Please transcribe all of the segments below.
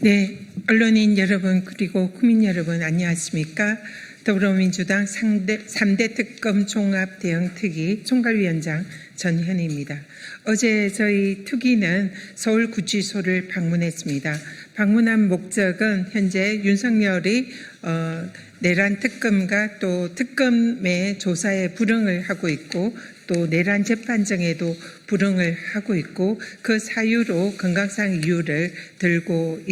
네, 언론인 여러분 그리고 국민 여러분 안녕하십니까? 더불어민주당 3대 특검 종합 대응 특위 총괄위원장 전현희입니다. 어제 저희 특위는 서울구치소를 방문했습니다. 방문한 목적은 현재 윤석열이 내란 특검과 또 특검의 조사에 불응을 하고 있고 또 내란 재판정에도 불응을 하고 있고 그 사유로 건강상 이유를 들고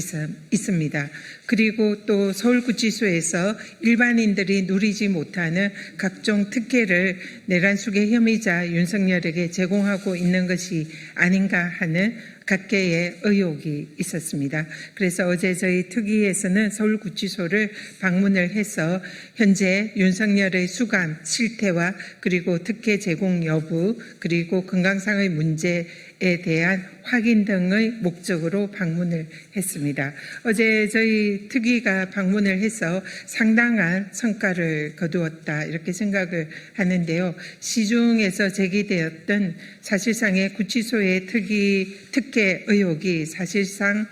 있습니다. 그리고 또 서울구치소에서 일반인들이 누리지 못하는 각종 특혜를 내란 수괴 혐의자 윤석열에게 제공하고 있는 것이 아닌가 하는 각계의 의혹이 있었습니다. 그래서 어제 저희 특위에서는 서울구치소를 방문을 해서 현재 윤석열의 수감 실태와 그리고 특혜 제공 여부 그리고 건강상의 문제에 대한 확인 등의 목적으로 방문을 했습니다. 어제 저희 특위가 방문을 해서 상당한 성과를 거두었다 이렇게 생각을 하는데요. 시중에서 제기되었던 사실상의 구치소의 특혜 의혹이 사실상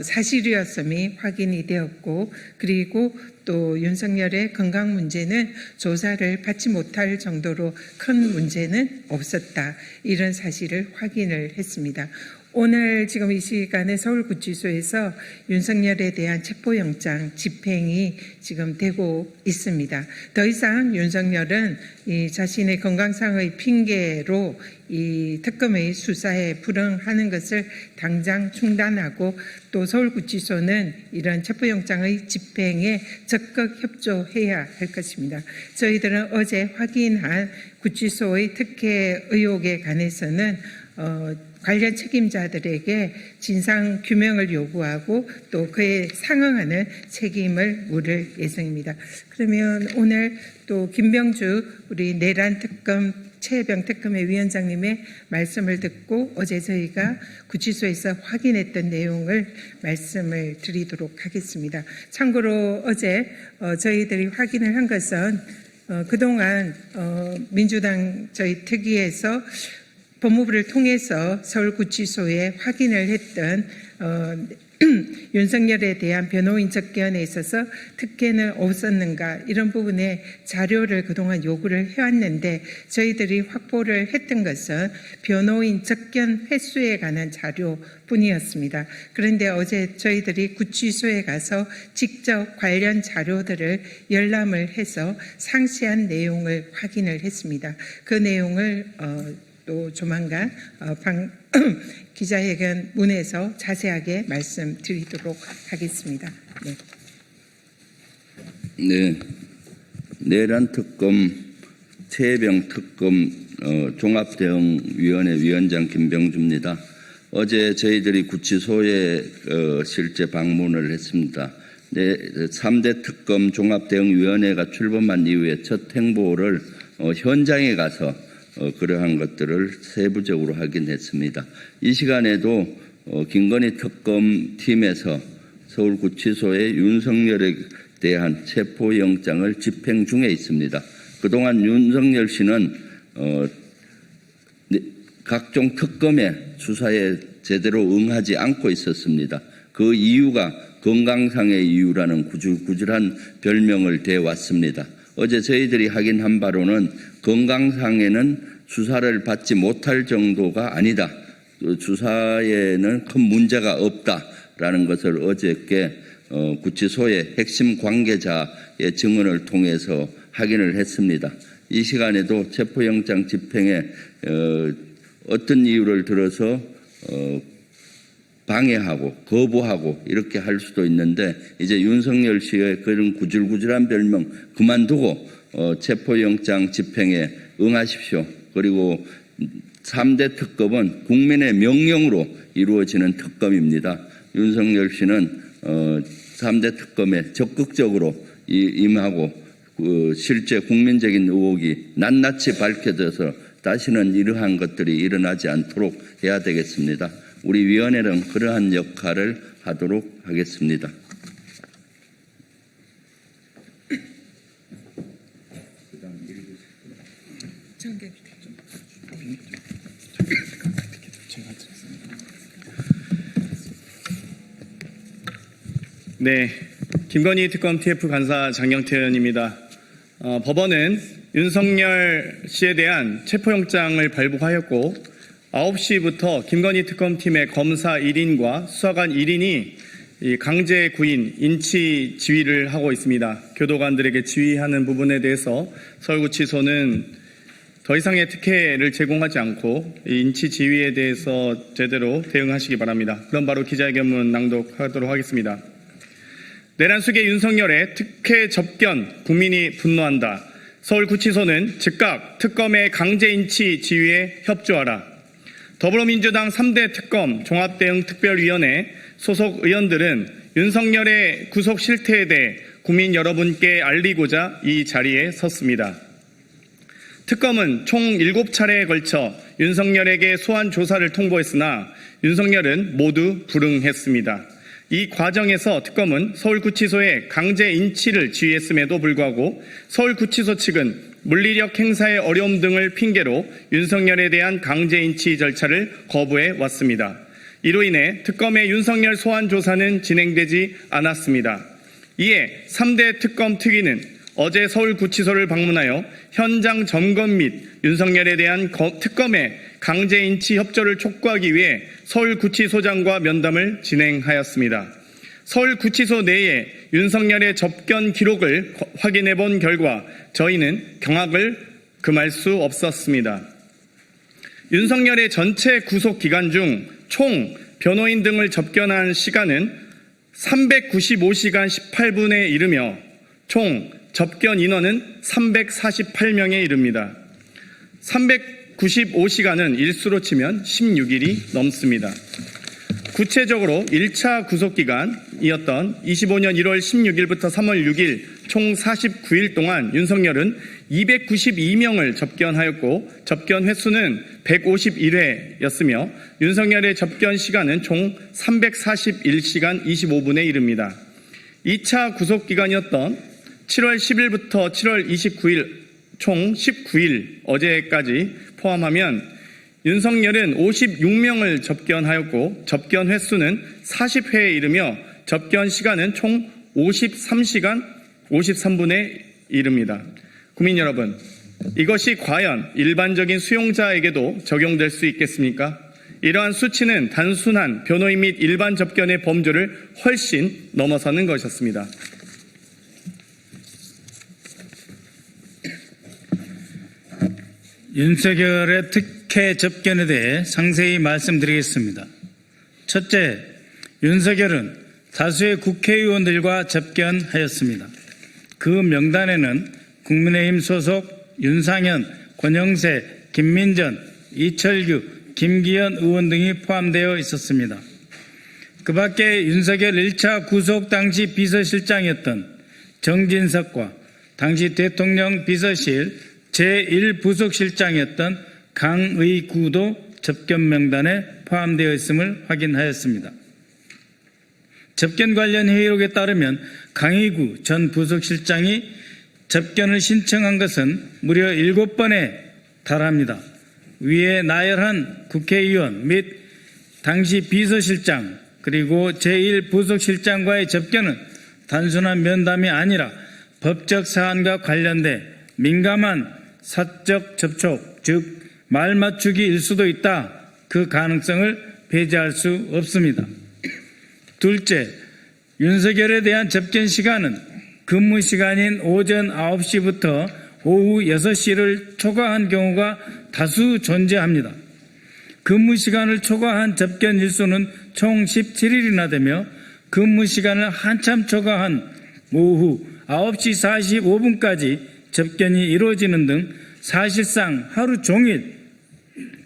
사실이었음이 확인이 되었고 그리고 또 윤석열의 건강 문제는 조사를 받지 못할 정도로 큰 문제는 없었다. 이런 사실을 확인을 했습니다. 오늘 지금 이 시간에 서울구치소에서 윤석열에 대한 체포영장 집행이 지금 되고 있습니다. 더 이상 윤석열은 이 자신의 건강상의 핑계로 이 특검의 수사에 불응하는 것을 당장 중단하고 또 서울구치소는 이런 체포영장의 집행에 적극 협조해야 할 것입니다. 저희들은 어제 확인한 구치소의 특혜 의혹에 관해서는 관련 책임자들에게 진상 규명을 요구하고 또 그에 상응하는 책임을 물을 예정입니다. 그러면 오늘 또 김병주 우리 내란 특검 최혜병 특검의 위원장님의 말씀을 듣고 어제 저희가 구치소에서 확인했던 내용을 말씀을 드리도록 하겠습니다. 참고로 어제 저희들이 확인을 한 것은 그동안 민주당 저희 특위에서 법무부를 통해서 서울구치소에 확인을 했던 윤석열에 대한 변호인 접견에 있어서 특혜는 없었는가 이런 부분에 자료를 그동안 요구를 해왔는데 저희들이 확보를 했던 것은 변호인 접견 횟수에 관한 자료뿐이었습니다. 그런데 어제 저희들이 구치소에 가서 직접 관련 자료들을 열람을 해서 상세한 내용을 확인을 했습니다. 그 내용을 또 조만간 기자회견문에서 자세하게 말씀드리도록 하겠습니다. 네. 네, 내란 특검, 최혜병 특검 종합대응위원회 위원장 김병주입니다. 어제 저희들이 구치소에 실제 방문을 했습니다. 네, 3대 특검 종합대응위원회가 출범한 이후에 첫 행보를 현장에 가서 그러한 것들을 세부적으로 확인했습니다. 이 시간에도 김건희 특검팀에서 서울구치소에 윤석열에 대한 체포영장을 집행 중에 있습니다. 그동안 윤석열 씨는 각종 특검의 수사에 제대로 응하지 않고 있었습니다. 그 이유가 건강상의 이유라는 구질구질한 별명을 대왔습니다. 어제 저희들이 확인한 바로는 건강상에는 수사를 받지 못할 정도가 아니다. 수사에는 큰 문제가 없다라는 것을 어저께 구치소의 핵심 관계자의 증언을 통해서 확인을 했습니다. 이 시간에도 체포영장 집행에 어떤 이유를 들어서 방해하고 거부하고 이렇게 할 수도 있는데 이제 윤석열 씨의 그런 구질구질한 별명 그만두고 체포영장 집행에 응하십시오. 그리고 3대 특검은 국민의 명령으로 이루어지는 특검입니다. 윤석열 씨는 3대 특검에 적극적으로 임하고 실제 국민적인 의혹이 낱낱이 밝혀져서 다시는 이러한 것들이 일어나지 않도록 해야 되겠습니다. 우리 위원회는 그러한 역할을 하도록 하겠습니다. 네, 김건희 특검 TF 간사 장경태 의원입니다. 법원은 윤석열 씨에 대한 체포영장을 발부하였고 9시부터 김건희 특검팀의 검사 1인과 수사관 1인이 강제 구인, 인치 지휘를 하고 있습니다. 교도관들에게 지휘하는 부분에 대해서 서울구치소는 더 이상의 특혜를 제공하지 않고 인치 지휘에 대해서 제대로 대응하시기 바랍니다. 그럼 바로 기자회견문 낭독하도록 하겠습니다. 내란 속의 윤석열의 특혜 접견, 국민이 분노한다. 서울구치소는 즉각 특검의 강제 인치 지휘에 협조하라. 더불어민주당 3대 특검 종합대응특별위원회 소속 의원들은 윤석열의 구속 실태에 대해 국민 여러분께 알리고자 이 자리에 섰습니다. 특검은 총 7차례에 걸쳐 윤석열에게 소환 조사를 통보했으나 윤석열은 모두 불응했습니다. 이 과정에서 특검은 서울구치소에 강제 인치를 지휘했음에도 불구하고 서울구치소 측은 물리력 행사의 어려움 등을 핑계로 윤석열에 대한 강제 인치 절차를 거부해 왔습니다. 이로 인해 특검의 윤석열 소환 조사는 진행되지 않았습니다. 이에 3대 특검 특위는 어제 서울구치소를 방문하여 현장 점검 및 윤석열에 대한 특검의 강제 인치 협조를 촉구하기 위해 서울구치소장과 면담을 진행하였습니다. 서울구치소 내에 윤석열의 접견 기록을 확인해 본 결과 저희는 경악을 금할 수 없었습니다. 윤석열의 전체 구속 기간 중 총 변호인 등을 접견한 시간은 395시간 18분에 이르며 총 접견 인원은 348명에 이릅니다. 395시간은 일수로 치면 16일이 넘습니다. 구체적으로 1차 구속기간이었던 25년 1월 16일부터 3월 6일 총 49일 동안 윤석열은 292명을 접견하였고 접견 횟수는 151회였으며 윤석열의 접견 시간은 총 341시간 25분에 이릅니다. 2차 구속기간이었던 7월 10일부터 7월 29일 총 19일 어제까지 포함하면 윤석열은 56명을 접견하였고 접견 횟수는 40회에 이르며 접견 시간은 총 53시간 53분에 이릅니다. 국민 여러분, 이것이 과연 일반적인 수용자에게도 적용될 수 있겠습니까? 이러한 수치는 단순한 변호인 및 일반 접견의 범주를 훨씬 넘어서는 것이었습니다. 윤석열의 특혜 접견에 대해 상세히 말씀드리겠습니다. 첫째, 윤석열은 다수의 국회의원들과 접견하였습니다. 그 명단에는 국민의힘 소속 윤상현, 권영세, 김민전, 이철규, 김기현 의원 등이 포함되어 있었습니다. 그 밖에 윤석열 1차 구속 당시 비서실장이었던 정진석과 당시 대통령 비서실 제1부속실장이었던 강의구도 접견 명단에 포함되어 있음을 확인하였습니다. 접견 관련 회의록에 따르면 강의구 전 부속실장이 접견을 신청한 것은 무려 7번에 달합니다. 위에 나열한 국회의원 및 당시 비서실장 그리고 제1부속실장과의 접견은 단순한 면담이 아니라 법적 사안과 관련돼 민감한 사적 접촉, 즉 말 맞추기일 수도 있다. 그 가능성을 배제할 수 없습니다. 둘째, 윤석열에 대한 접견 시간은 근무 시간인 오전 9시부터 오후 6시를 초과한 경우가 다수 존재합니다. 근무 시간을 초과한 접견 일수는 총 17일이나 되며 근무 시간을 한참 초과한 오후 9시 45분까지 접견이 이루어지는 등 사실상 하루 종일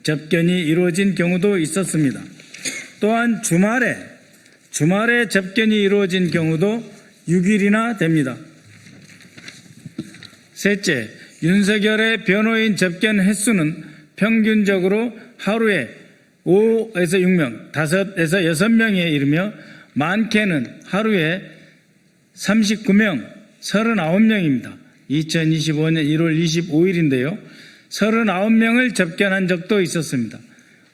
접견이 이루어진 경우도 있었습니다. 또한 주말에 접견이 이루어진 경우도 6일이나 됩니다. 셋째, 윤석열의 변호인 접견 횟수는 평균적으로 하루에 5에서 6명, 5에서 6명에 이르며 많게는 하루에 39명, 39명입니다. 2025년 1월 25일인데요. 39명을 접견한 적도 있었습니다.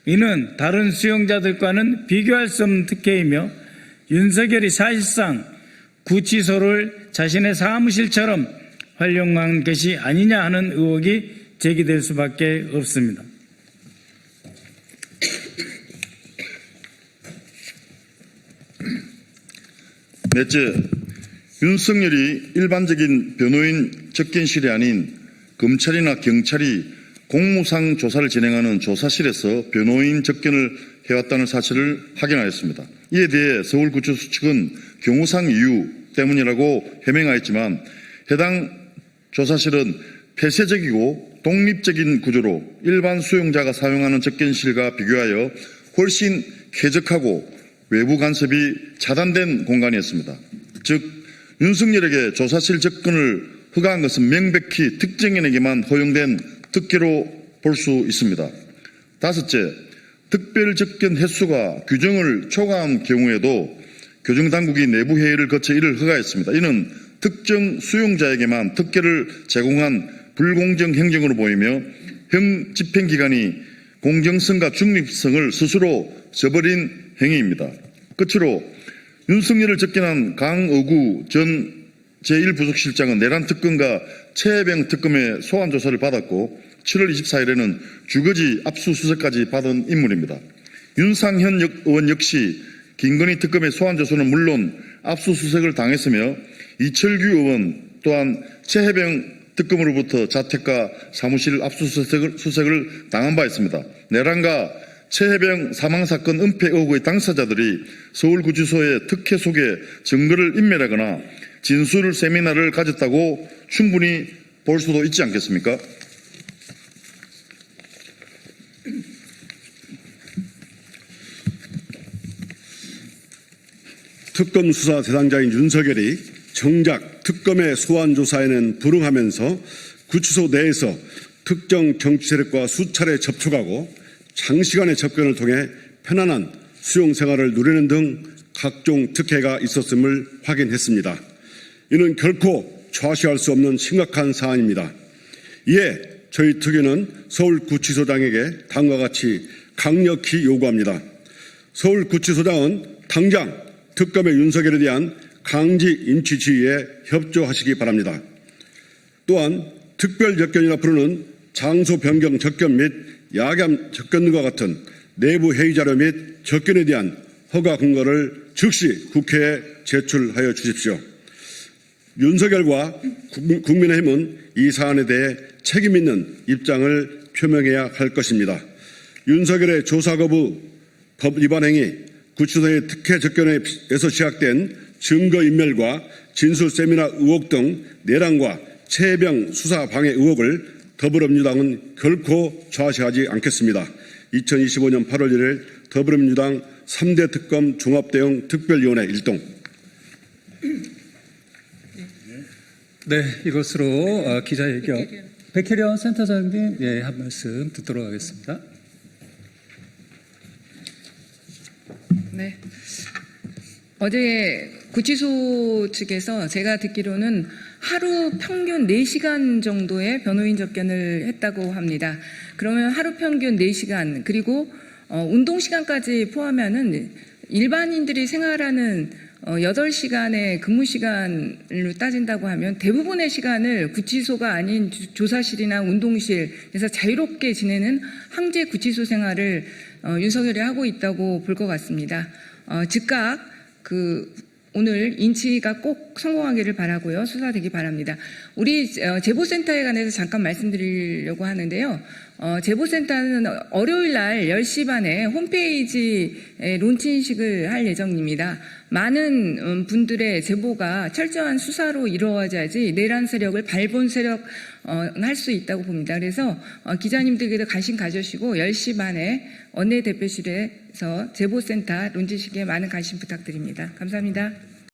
이는 다른 수용자들과는 비교할 수 없는 특혜이며 윤석열이 사실상 구치소를 자신의 사무실처럼 활용한 것이 아니냐 하는 의혹이 제기될 수밖에 없습니다. 넷째, 윤석열이 일반적인 변호인 접견실이 아닌 검찰이나 경찰이 공무상 조사를 진행하는 조사실에서 변호인 접견을 해왔다는 사실을 확인하였습니다. 이에 대해 서울구치소 측은 경호상 이유 때문이라고 해명하였지만 해당 조사실은 폐쇄적이고 독립적인 구조로 일반 수용자가 사용하는 접견실과 비교하여 훨씬 쾌적하고 외부 간섭이 차단된 공간이었습니다. 즉 윤석열에게 조사실 접근을 허가한 것은 명백히 특정인에게만 허용된 특혜로 볼 수 있습니다. 다섯째, 특별 접견 횟수가 규정을 초과한 경우에도 교정당국이 내부 회의를 거쳐 이를 허가했습니다. 이는 특정 수용자에게만 특혜를 제공한 불공정 행정으로 보이며 형 집행기관이 공정성과 중립성을 스스로 저버린 행위입니다. 끝으로 윤석열을 접견한 강어구 전 제1부속실장은 내란 특검과 최혜병 특검의 소환 조사를 받았고 7월 24일에는 주거지 압수수색까지 받은 인물입니다. 윤상현 의원 역시 김건희 특검의 소환 조사는 물론 압수수색을 당했으며 이철규 의원 또한 최혜병 특검으로부터 자택과 사무실 압수수색을 당한 바 있습니다. 내란과 최혜병 사망사건 은폐 의혹의 당사자들이 서울구치소의 특혜 속에 증거를 인멸하거나 진술 세미나를 가졌다고 충분히 볼 수도 있지 않겠습니까? 특검 수사 대상자인 윤석열이 정작 특검의 소환 조사에는 불응하면서 구치소 내에서 특정 정치 세력과 수차례 접촉하고 장시간의 접견을 통해 편안한 수용 생활을 누리는 등 각종 특혜가 있었음을 확인했습니다. 이는 결코 좌시할 수 없는 심각한 사안입니다. 이에 저희 특위는 서울구치소장에게 다음과 같이 강력히 요구합니다. 서울구치소장은 당장 특검의 윤석열에 대한 강제 임치 지휘에 협조하시기 바랍니다. 또한 특별 접견이라 부르는 장소 변경 접견 및 야간 접견과 같은 내부 회의 자료 및 접견에 대한 허가 근거를 즉시 국회에 제출하여 주십시오. 윤석열과 국민의힘은 이 사안에 대해 책임 있는 입장을 표명해야 할 것입니다. 윤석열의 조사 거부 법 위반 행위, 구치소의 특혜 접견에서 시작된 증거인멸과 진술 세미나 의혹 등 내란과 최혜병 수사 방해 의혹을 더불어민주당은 결코 좌시하지 않겠습니다. 2025년 8월 1일 더불어민주당 3대 특검 종합대응 특별위원회 일동. 네, 이것으로 기자회견 백혜련 센터장님 한 말씀 듣도록 하겠습니다. 네. 어제 구치소 측에서 제가 듣기로는 하루 평균 4시간 정도의 변호인 접견을 했다고 합니다. 그러면 하루 평균 4시간 그리고 운동 시간까지 포함하면 일반인들이 생활하는 8시간의 근무 시간으로 따진다고 하면 대부분의 시간을 구치소가 아닌 조사실이나 운동실에서 자유롭게 지내는 항제 구치소 생활을 윤석열이 하고 있다고 볼 것 같습니다. 즉각 오늘 인치가 꼭 성공하기를 바라고요. 수사되기 바랍니다. 우리 제보센터에 관해서 잠깐 말씀드리려고 하는데요. 제보센터는 월요일 날 10시 반에 홈페이지에 론칭식을 할 예정입니다. 많은 분들의 제보가 철저한 수사로 이루어져야지 내란 세력을 발본 세력 할 수 있다고 봅니다. 그래서 기자님들께도 관심 가져주시고 10시 반에 원내대표실에서 제보센터 론칭식에 많은 관심 부탁드립니다. 감사합니다.